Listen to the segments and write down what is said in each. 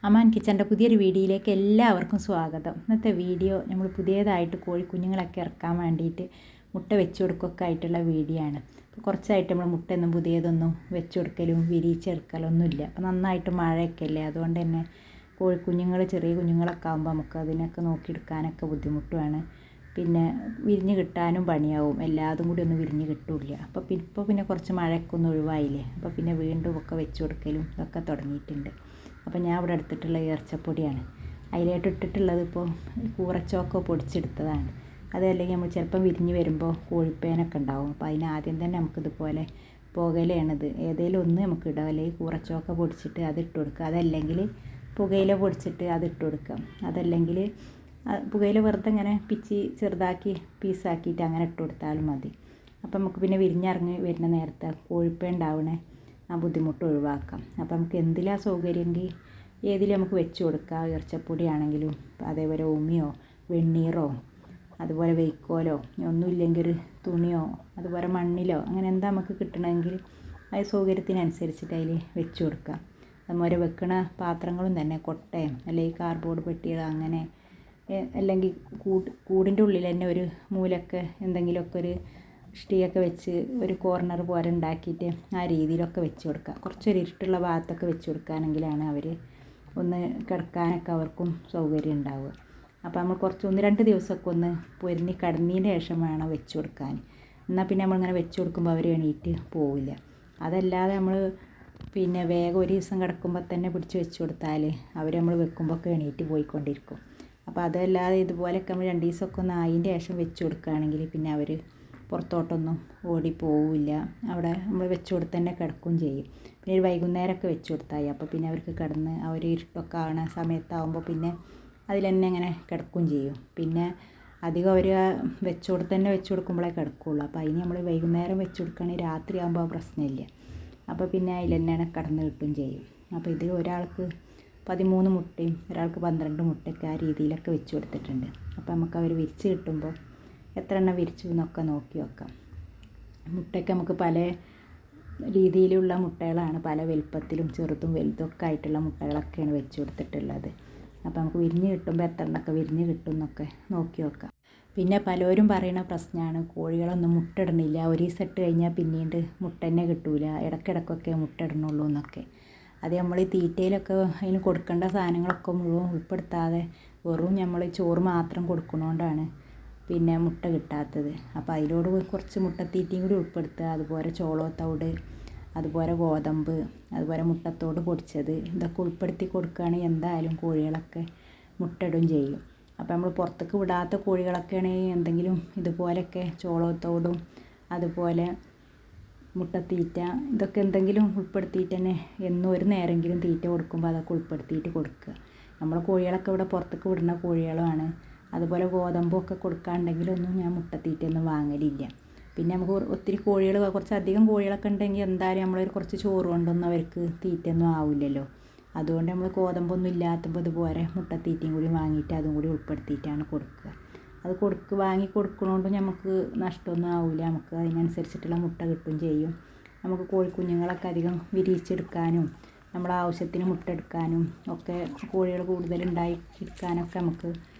അമാൻ കിച്ചൻ്റെ പുതിയൊരു വീഡിയോയിലേക്ക് എല്ലാവർക്കും സ്വാഗതം. ഇന്നത്തെ വീഡിയോ നമ്മൾ പുതിയതായിട്ട് കോഴിക്കുഞ്ഞുങ്ങളൊക്കെ ഇറക്കാൻ വേണ്ടിയിട്ട് മുട്ട വെച്ച് കൊടുക്കുകയൊക്കെ ആയിട്ടുള്ള വീഡിയോ ആണ്. അപ്പോൾ കുറച്ചായിട്ട് നമ്മൾ മുട്ടയൊന്നും പുതിയതൊന്നും വെച്ച് കൊടുക്കലും വിരിയിച്ചെടുക്കലൊന്നുമില്ല. അപ്പോൾ നന്നായിട്ട് മഴയൊക്കെ അല്ലേ, അതുകൊണ്ട് തന്നെ കോഴിക്കുഞ്ഞുങ്ങൾ ചെറിയ കുഞ്ഞുങ്ങളൊക്കെ ആകുമ്പോൾ നമുക്ക് അതിനൊക്കെ നോക്കിയെടുക്കാനൊക്കെ ബുദ്ധിമുട്ടുമാണ്. പിന്നെ വിരിഞ്ഞ് കിട്ടാനും പണിയാവും, എല്ലാതും കൂടി ഒന്നും വിരിഞ്ഞ് കിട്ടില്ല. അപ്പോൾ ഇപ്പോൾ പിന്നെ കുറച്ച് മഴയൊക്കെ ഒന്ന് ഒഴിവായില്ലേ, അപ്പോൾ പിന്നെ വീണ്ടും ഒക്കെ വെച്ച് കൊടുക്കലും ഇതൊക്കെ തുടങ്ങിയിട്ടുണ്ട്. അപ്പോൾ ഞാൻ ഇവിടെ എടുത്തിട്ടുള്ള ഇറച്ചപ്പൊടിയാണ്. അതിലായിട്ട് ഇട്ടിട്ടുള്ളത് ഇപ്പോൾ കൂറച്ചോക്ക പൊടിച്ചെടുത്തതാണ്. അതല്ലെങ്കിൽ നമ്മൾ ചിലപ്പം വിരിഞ്ഞ് വരുമ്പോൾ കോഴിപ്പേനൊക്കെ ഉണ്ടാവും. അപ്പോൾ അതിന് ആദ്യം തന്നെ നമുക്കിതുപോലെ പുകയിലയാണിത്, ഏതെങ്കിലും ഒന്ന് നമുക്ക് ഇടാം. അല്ലെങ്കിൽ കൂറച്ചോക്ക പൊടിച്ചിട്ട് അതിട്ട് കൊടുക്കുക, അതല്ലെങ്കിൽ പുകയില പൊടിച്ചിട്ട് അതിട്ട് കൊടുക്കാം. അതല്ലെങ്കിൽ പുകയില വെറുതെ ഇങ്ങനെ പിച്ചി ചെറുതാക്കി പീസാക്കിയിട്ട് അങ്ങനെ ഇട്ട് കൊടുത്താലും മതി. അപ്പം നമുക്ക് പിന്നെ വിരിഞ്ഞിറങ്ങി വരുന്ന നേരത്തെ കോഴിപ്പേ ഉണ്ടാവണേ ആ ബുദ്ധിമുട്ട് ഒഴിവാക്കാം. അപ്പം നമുക്ക് എന്തിലാണ് സൗകര്യമെങ്കിൽ ഏതിലും നമുക്ക് വെച്ച് കൊടുക്കാം. ഇറച്ചപ്പൊടി ആണെങ്കിലും അതേപോലെ ഉമിയോ വെണ്ണീറോ അതുപോലെ വൈക്കോലോ ഒന്നുമില്ലെങ്കിൽ ഒരു തുണിയോ അതുപോലെ മണ്ണിലോ അങ്ങനെ എന്താ നമുക്ക് കിട്ടണമെങ്കിൽ അത് സൗകര്യത്തിനനുസരിച്ചിട്ട് അതിൽ വെച്ച് കൊടുക്കാം. അതുപോലെ വെക്കണ പാത്രങ്ങളും തന്നെ കൊട്ടയും അല്ലെങ്കിൽ കാർഡ്ബോർഡ് പെട്ടികൾ അങ്ങനെ, അല്ലെങ്കിൽ കൂടിൻ്റെ ഉള്ളിൽ തന്നെ ഒരു മൂലൊക്കെ എന്തെങ്കിലുമൊക്കെ ഒരു ഇഷ്ടികയൊക്കെ വെച്ച് ഒരു കോർണർ പോലെ ഉണ്ടാക്കിയിട്ട് ആ രീതിയിലൊക്കെ വെച്ച് കൊടുക്കുക. കുറച്ചൊരു ഇരുട്ടുള്ള ഭാഗത്തൊക്കെ വെച്ച് കൊടുക്കുകയാണെങ്കിലാണ് അവർ ഒന്ന് കിടക്കാനൊക്കെ അവർക്കും സൗകര്യം ഉണ്ടാവുക. അപ്പോൾ നമ്മൾ കുറച്ച് 1-2 ദിവസമൊക്കെ ഒന്ന് പൊരിഞ്ഞ് കിടന്നതിന് ശേഷം വേണം വെച്ച് കൊടുക്കാൻ. എന്നാൽ പിന്നെ നമ്മളിങ്ങനെ വെച്ച് കൊടുക്കുമ്പോൾ അവർ എണീറ്റ് പോവില്ല. അതല്ലാതെ നമ്മൾ പിന്നെ വേഗം ഒരു ദിവസം കിടക്കുമ്പോൾ തന്നെ പിടിച്ച് വെച്ച് കൊടുത്താൽ അവർ നമ്മൾ വെക്കുമ്പോഴൊക്കെ എണീറ്റ് പോയിക്കൊണ്ടിരിക്കും. അപ്പോൾ അതല്ലാതെ ഇതുപോലെയൊക്കെ നമ്മൾ 2 ദിവസമൊക്കെ ഒന്ന് അതിൻ്റെ ശേഷം വെച്ച് കൊടുക്കുകയാണെങ്കിൽ പിന്നെ അവർ പുറത്തോട്ടൊന്നും ഓടിപ്പോവില്ല. അവിടെ നമ്മൾ വെച്ച് കൊടുത്ത് തന്നെ കിടക്കുകയും ചെയ്യും. പിന്നെ ഒരു വൈകുന്നേരമൊക്കെ വെച്ച് കൊടുത്താൽ അപ്പോൾ പിന്നെ അവർക്ക് കിടന്ന് അവർ ഇരുട്ടൊക്കെ ആവണ സമയത്താവുമ്പോൾ പിന്നെ അതിൽ തന്നെ ഇങ്ങനെ കിടക്കുകയും ചെയ്യും. പിന്നെ അധികം അവർ വെച്ച് കൊടുത്ത് തന്നെ വെച്ച് കൊടുക്കുമ്പോഴേ കിടക്കുകയുള്ളൂ. അപ്പോൾ അതിന് നമ്മൾ വൈകുന്നേരം വെച്ച് കൊടുക്കുകയാണെങ്കിൽ രാത്രി ആകുമ്പോൾ ആ പ്രശ്നമില്ല. അപ്പോൾ പിന്നെ അതിൽ തന്നെയാണ് കിടന്ന് കിട്ടുകയും ചെയ്യും. അപ്പോൾ ഇത് ഒരാൾക്ക് 13 മുട്ടയും ഒരാൾക്ക് 12 മുട്ടയൊക്കെ ആ രീതിയിലൊക്കെ വെച്ച് കൊടുത്തിട്ടുണ്ട്. അപ്പോൾ നമുക്ക് അവർ വിരിച്ച് കിട്ടുമ്പോൾ എത്ര എണ്ണം വിരിച്ചു എന്നൊക്കെ നോക്കി വെക്കാം. മുട്ടയ്ക്ക് നമുക്ക് പല രീതിയിലുള്ള മുട്ടകളാണ്, പല വലുപ്പത്തിലും ചെറുതും വലുതൊക്കെ ആയിട്ടുള്ള മുട്ടകളൊക്കെയാണ് വെച്ച് കൊടുത്തിട്ടുള്ളത്. അപ്പോൾ നമുക്ക് വിരിഞ്ഞ് കിട്ടുമ്പോൾ എത്ര എണ്ണമൊക്കെ വിരിഞ്ഞ് കിട്ടും എന്നൊക്കെ നോക്കി വെക്കാം. പിന്നെ പലരും പറയുന്ന പ്രശ്നമാണ് കോഴികളൊന്നും മുട്ട ഇടണില്ല, ഒരു ദിവസം ഇട്ട് കഴിഞ്ഞാൽ പിന്നീട് മുട്ട തന്നെ കിട്ടൂല, ഇടയ്ക്കിടയ്ക്കൊക്കെ മുട്ട ഇടണുള്ളൂ എന്നൊക്കെ. അത് നമ്മൾ ഈ തീറ്റയിലൊക്കെ അതിന് കൊടുക്കേണ്ട സാധനങ്ങളൊക്കെ മുഴുവൻ ഉൾപ്പെടുത്താതെ വെറും നമ്മൾ ചോറ് മാത്രം കൊടുക്കുന്നതുകൊണ്ടാണ് പിന്നെ മുട്ട കിട്ടാത്തത്. അപ്പോൾ അതിലോട് കുറച്ച് മുട്ടത്തീറ്റയും കൂടി ഉൾപ്പെടുത്തുക. അതുപോലെ ചോളത്തവിട്, അതുപോലെ ഗോതമ്പ്, അതുപോലെ മുട്ടത്തോട് പൊടിച്ചത് ഇതൊക്കെ ഉൾപ്പെടുത്തി കൊടുക്കുകയാണെങ്കിൽ എന്തായാലും കോഴികളൊക്കെ മുട്ടയിടും ചെയ്യും. അപ്പോൾ നമ്മൾ പുറത്തേക്ക് വിടാത്ത കോഴികളൊക്കെ ആണെങ്കിൽ എന്തെങ്കിലും ഇതുപോലെയൊക്കെ ചോളത്തോടും അതുപോലെ മുട്ടത്തീറ്റ ഇതൊക്കെ എന്തെങ്കിലും ഉൾപ്പെടുത്തിയിട്ട് തന്നെ എന്നും ഒരു നേരമെങ്കിലും തീറ്റ കൊടുക്കുമ്പോൾ അതൊക്കെ ഉൾപ്പെടുത്തിയിട്ട് കൊടുക്കുക. നമ്മൾ കോഴികളൊക്കെ ഇവിടെ പുറത്തേക്ക് വിടുന്ന കോഴികളുമാണ്. അതുപോലെ ഗോതമ്പൊക്കെ കൊടുക്കാനുണ്ടെങ്കിലൊന്നും ഞാൻ മുട്ടത്തീറ്റയൊന്നും വാങ്ങലില്ല. പിന്നെ നമുക്ക് ഒത്തിരി കോഴികൾ കുറച്ചധികം കോഴികളൊക്കെ ഉണ്ടെങ്കിൽ എന്തായാലും നമ്മളൊരു കുറച്ച് ചോറ് കൊണ്ടൊന്നും അവർക്ക് തീറ്റയൊന്നും ആവില്ലല്ലോ. അതുകൊണ്ട് നമ്മൾ ഗോതമ്പൊന്നും ഇല്ലാത്തപ്പോൾ ഇതുപോലെ മുട്ടത്തീറ്റയും കൂടി വാങ്ങിയിട്ട് അതും കൂടി ഉൾപ്പെടുത്തിയിട്ടാണ് കൊടുക്കുക. അത് വാങ്ങി കൊടുക്കണോണ്ട് നമുക്ക് നഷ്ടമൊന്നും ആവില്ല, നമുക്ക് അതിനനുസരിച്ചിട്ടുള്ള മുട്ട കിട്ടുകയും ചെയ്യും. നമുക്ക് കോഴിക്കുഞ്ഞുങ്ങളൊക്കെ അധികം വിരിയിച്ചെടുക്കാനും നമ്മളെ ആവശ്യത്തിന് മുട്ട എടുക്കാനും ഒക്കെ കോഴികൾ കൂടുതലുണ്ടായിരിക്കാനൊക്കെ നമുക്ക്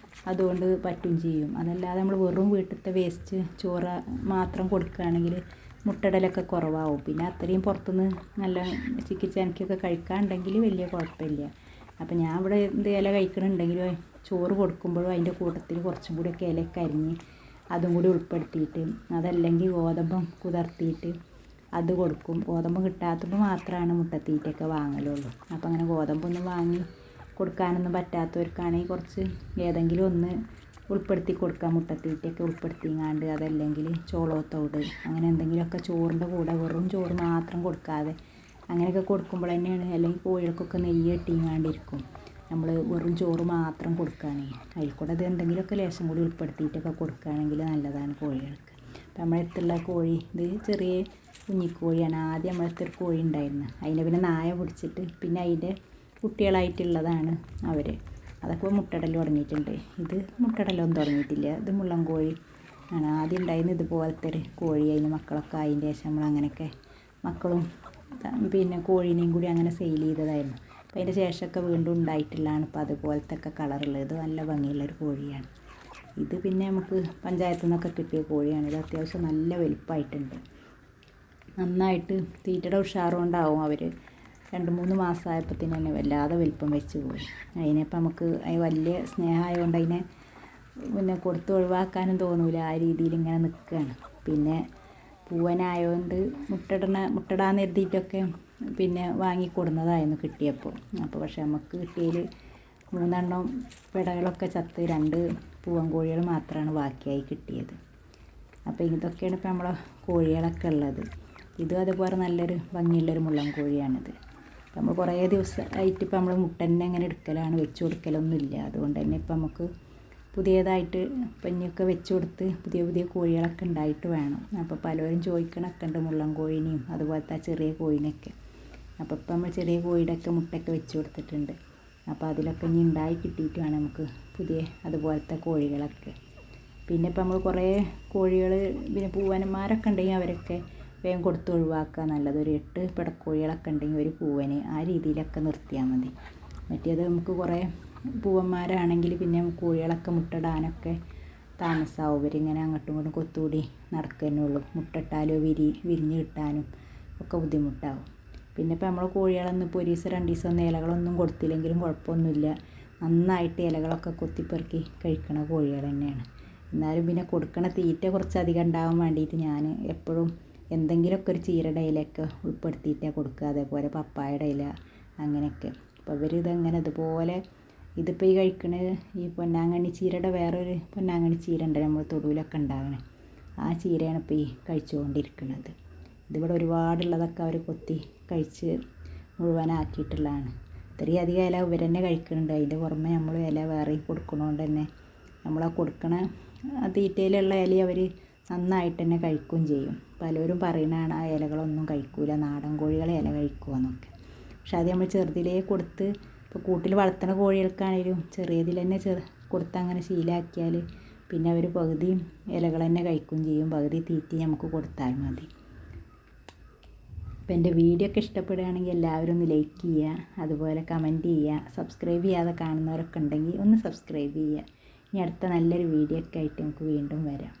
അതുകൊണ്ട് പറ്റുകയും ചെയ്യും. അതല്ലാതെ നമ്മൾ വെറും വീട്ടിലത്തെ വേസ്റ്റ് ചോറ് മാത്രം കൊടുക്കുകയാണെങ്കിൽ മുട്ടയിടലൊക്കെ കുറവാകും. പിന്നെ അത്രയും പുറത്തുനിന്ന് നല്ല ചിക്കിച്ചാനിക്കൊക്കെ കഴിക്കാനുണ്ടെങ്കിൽ വലിയ കുഴപ്പമില്ല. അപ്പം ഞാൻ ഇവിടെ എന്ത് ഇല കഴിക്കണമെന്നുണ്ടെങ്കിലും ചോറ് കൊടുക്കുമ്പോഴും അതിൻ്റെ കൂട്ടത്തിൽ കുറച്ചും കൂടിയൊക്കെ ഇലയൊക്കെ അരിഞ്ഞ് അതും കൂടി ഉൾപ്പെടുത്തിയിട്ട്, അതല്ലെങ്കിൽ ഗോതമ്പം കുതിർത്തിയിട്ട് അത് കൊടുക്കും. ഗോതമ്പ് കിട്ടാത്തപ്പോൾ മാത്രമാണ് മുട്ടത്തീറ്റയൊക്കെ വാങ്ങലുള്ളൂ. അപ്പോൾ അങ്ങനെ ഗോതമ്പൊന്നും വാങ്ങി കൊടുക്കാനൊന്നും പറ്റാത്തവർക്കാണെങ്കിൽ കുറച്ച് ഏതെങ്കിലും ഒന്ന് ഉൾപ്പെടുത്തി കൊടുക്കാം, മുട്ടത്തീറ്റയൊക്കെ ഉൾപ്പെടുത്തിങ്ങാണ്ട്. അതല്ലെങ്കിൽ ചോളത്തവിട് അങ്ങനെ എന്തെങ്കിലുമൊക്കെ ചോറിൻ്റെ കൂടെ വെറും ചോറ് മാത്രം കൊടുക്കാതെ അങ്ങനെയൊക്കെ കൊടുക്കുമ്പോൾ തന്നെയാണ്, അല്ലെങ്കിൽ കോഴികൾക്കൊക്കെ നെയ്യ് ഇട്ടിങ്ങാണ്ടിരിക്കും. നമ്മൾ വെറും ചോറ് മാത്രം കൊടുക്കുകയാണെങ്കിൽ അതിൽ കൂടെ അത് എന്തെങ്കിലുമൊക്കെ ലേശം കൂടി ഉൾപ്പെടുത്തിയിട്ടൊക്കെ കൊടുക്കുകയാണെങ്കിൽ നല്ലതാണ് കോഴികൾക്ക്. അപ്പോൾ നമ്മുടെ അടുത്തുള്ള കോഴി ഇത് ചെറിയ കുഞ്ഞിക്കോഴിയാണ്. ആദ്യം നമ്മുടെ അടുത്തൊരു കോഴി ഉണ്ടായിരുന്നു, അതിനെ പിന്നെ നായ പിടിച്ചിട്ട് പിന്നെ അതിൻ്റെ കുട്ടികളായിട്ടുള്ളതാണ് അവർ. അതൊക്കെ മുട്ടയിടൽ തുടങ്ങിയിട്ടുണ്ട്. ഇത് മുട്ടയിടലൊന്നും തുടങ്ങിയിട്ടില്ല, ഇത് മുള്ളൻ കോഴി ആണ്. ആദ്യം ഉണ്ടായിരുന്നത് ഇതുപോലത്തെ ഒരു കോഴി, അതിന് മക്കളൊക്കെ അതിൻ്റെ ശേഷം നമ്മൾ അങ്ങനെയൊക്കെ മക്കളും പിന്നെ കോഴീനെയും കൂടി അങ്ങനെ സെയിൽ ചെയ്തതായിരുന്നു. അപ്പോൾ അതിൻ്റെ ശേഷമൊക്കെ വീണ്ടും ഉണ്ടായിട്ടുള്ളതാണ് ഇപ്പോൾ അതുപോലത്തെ ഒക്കെ കളറുള്ളത്. ഇത് നല്ല ഭംഗിയുള്ളൊരു കോഴിയാണ്. ഇത് പിന്നെ നമുക്ക് പഞ്ചായത്തിൽ നിന്നൊക്കെ കിട്ടിയ കോഴിയാണ്. ഇത് അത്യാവശ്യം നല്ല വലിപ്പമായിട്ടുണ്ട്. നന്നായിട്ട് തീറ്റയുടെ ഉഷാറുകൊണ്ടാവും അവർ 2-3 മാസമായപ്പോഴത്തേന് തന്നെ വല്ലാതെ വലിപ്പം വെച്ച് പോയി. അതിനിപ്പോൾ നമുക്ക് വലിയ സ്നേഹമായതുകൊണ്ട് അതിനെ പിന്നെ കൊടുത്ത് ഒഴിവാക്കാനും തോന്നൂല. ആ രീതിയിൽ ഇങ്ങനെ നിൽക്കുകയാണ്. പിന്നെ പൂവനായതുകൊണ്ട് മുട്ടടാന്ന് എഴുതിയിട്ടൊക്കെ പിന്നെ വാങ്ങിക്കൊടുന്നതായിരുന്നു കിട്ടിയപ്പോൾ. അപ്പോൾ പക്ഷേ നമുക്ക് കിട്ടിയതിൽ 3 പിടകളൊക്കെ ചത്ത് 2 പൂവൻ കോഴികൾ മാത്രമാണ് ബാക്കിയായി കിട്ടിയത്. അപ്പോൾ ഇതൊക്കെയാണ് ഇപ്പോൾ നമ്മളെ കോഴികളൊക്കെ ഉള്ളത്. ഇതും അതുപോലെ നല്ലൊരു ഭംഗിയുള്ളൊരു മുള്ളൻ കോഴിയാണിത്. നമ്മൾ കുറേ ദിവസമായിട്ട് ഇപ്പോൾ നമ്മൾ മുട്ട തന്നെ അങ്ങനെ എടുക്കലാണ്, വെച്ച് കൊടുക്കലൊന്നുമില്ല. അതുകൊണ്ട് തന്നെ ഇപ്പം നമുക്ക് പുതിയതായിട്ട് പഞ്ഞിയൊക്കെ വെച്ച് കൊടുത്ത് പുതിയ കോഴികളൊക്കെ ഉണ്ടായിട്ട് വേണം. അപ്പോൾ പലരും ചോദിക്കണൊക്കെ ഉണ്ട് മുള്ളൻ കോഴീനെയും അതുപോലത്തെ ആ ചെറിയ കോഴീനെയൊക്കെ. അപ്പോൾ ഇപ്പം നമ്മൾ ചെറിയ കോഴിയുടെയൊക്കെ മുട്ടയൊക്കെ വെച്ച് കൊടുത്തിട്ടുണ്ട്. അപ്പോൾ അതിലൊക്കെ ഇനി ഉണ്ടായി കിട്ടിയിട്ട് വേണം നമുക്ക് പുതിയ അതുപോലത്തെ കോഴികളൊക്കെ. പിന്നെ ഇപ്പം നമ്മൾ കുറേ കോഴികൾ പിന്നെ പൂവന്മാരൊക്കെ ഉണ്ടെങ്കിൽ അവരൊക്കെ വേഗം കൊടുത്ത് ഒഴിവാക്കുക നല്ലത്. ഒരു 8 പിടക്കോഴികളൊക്കെ ഉണ്ടെങ്കിൽ ഒരു പൂവന് ആ രീതിയിലൊക്കെ നിർത്തിയാൽ മതി. മറ്റേത് നമുക്ക് കുറേ പൂവന്മാരാണെങ്കിൽ പിന്നെ കോഴികളൊക്കെ മുട്ടയിടാനൊക്കെ താമസമാവും. ഇവരിങ്ങനെ അങ്ങോട്ടും ഇങ്ങോട്ടും കൊത്തുകൂടി നടക്കുന്നേ മുട്ടയിട്ടാലോ വിരിഞ്ഞ് കിട്ടാനും ഒക്കെ ബുദ്ധിമുട്ടാവും. പിന്നെ ഇപ്പോൾ നമ്മൾ കോഴികളൊന്നും ഇപ്പോൾ 1 ദിവസം 2 ദിവസം ഒന്നും ഇലകളൊന്നും കൊടുത്തില്ലെങ്കിലും കുഴപ്പമൊന്നുമില്ല. നന്നായിട്ട് ഇലകളൊക്കെ കൊത്തിപ്പെറുക്കി കഴിക്കണ കോഴികൾ തന്നെയാണ്. എന്നാലും പിന്നെ കൊടുക്കണ തീറ്റ കുറച്ചധികം ഉണ്ടാകാൻ വേണ്ടിയിട്ട് ഞാൻ എപ്പോഴും എന്തെങ്കിലുമൊക്കെ ഒരു ചീരയുടെ ഇലയൊക്കെ ഉൾപ്പെടുത്തിയിട്ടാണ് കൊടുക്കുക. അതേപോലെ പപ്പായയുടെ ഇല അങ്ങനെയൊക്കെ. അപ്പോൾ ഇവരിതങ്ങനെ ഇതുപോലെ ഇതിപ്പോൾ ഈ കഴിക്കണത് ഈ പൊന്നാങ്കണ്ണി ചീരയുടെ വേറൊരു പൊന്നാങ്കണ്ണി ചീര ഉണ്ട് നമ്മൾ തൊടുവിലൊക്കെ ഉണ്ടാകണേ. ആ ചീരയാണ് ഇപ്പോൾ ഈ കഴിച്ചുകൊണ്ടിരിക്കുന്നത്. ഇതിവിടെ ഒരുപാടുള്ളതൊക്കെ അവർ കൊത്തി കഴിച്ച് മുഴുവനാക്കിയിട്ടുള്ളതാണ്. ഇത്രയും അധികം ഇല ഇവർ തന്നെ കഴിക്കുന്നുണ്ട്. അതിൻ്റെ പുറമെ നമ്മൾ ഇല വേറെയും കൊടുക്കണോണ്ട് തന്നെ നമ്മൾ ആ കൊടുക്കണ തീറ്റയിലുള്ള ഇല അവർ നന്നായിട്ട് തന്നെ കഴിക്കുകയും ചെയ്യും. പലരും പറയുന്നതാണ് ആ ഇലകളൊന്നും കഴിക്കൂല, നാടൻ കോഴികളെ ഇല കഴിക്കുമെന്നൊക്കെ. പക്ഷെ അത് നമ്മൾ ചെറുതിലേ കൊടുത്ത് ഇപ്പോൾ കൂട്ടിൽ വളർത്തുന്ന കോഴികൾക്കാണെങ്കിലും ചെറിയതിൽ തന്നെ കൊടുത്ത് അങ്ങനെ ശീലമാക്കിയാൽ പിന്നെ അവർ പകുതിയും ഇലകൾ തന്നെ കഴിക്കുകയും ചെയ്യും. പകുതി തീറ്റ നമുക്ക് കൊടുത്താൽ മതി. അപ്പോൾ എൻ്റെ വീഡിയോ ഒക്കെ ഇഷ്ടപ്പെടുകയാണെങ്കിൽ എല്ലാവരും ഒന്ന് ലൈക്ക് ചെയ്യുക, അതുപോലെ കമൻറ്റ് ചെയ്യുക. സബ്സ്ക്രൈബ് ചെയ്യാതെ കാണുന്നവരൊക്കെ ഉണ്ടെങ്കിൽ ഒന്ന് സബ്സ്ക്രൈബ് ചെയ്യുക. ഇനി അടുത്ത നല്ലൊരു വീഡിയോ ഒക്കെ ആയിട്ട് നമുക്ക് വീണ്ടും വരാം.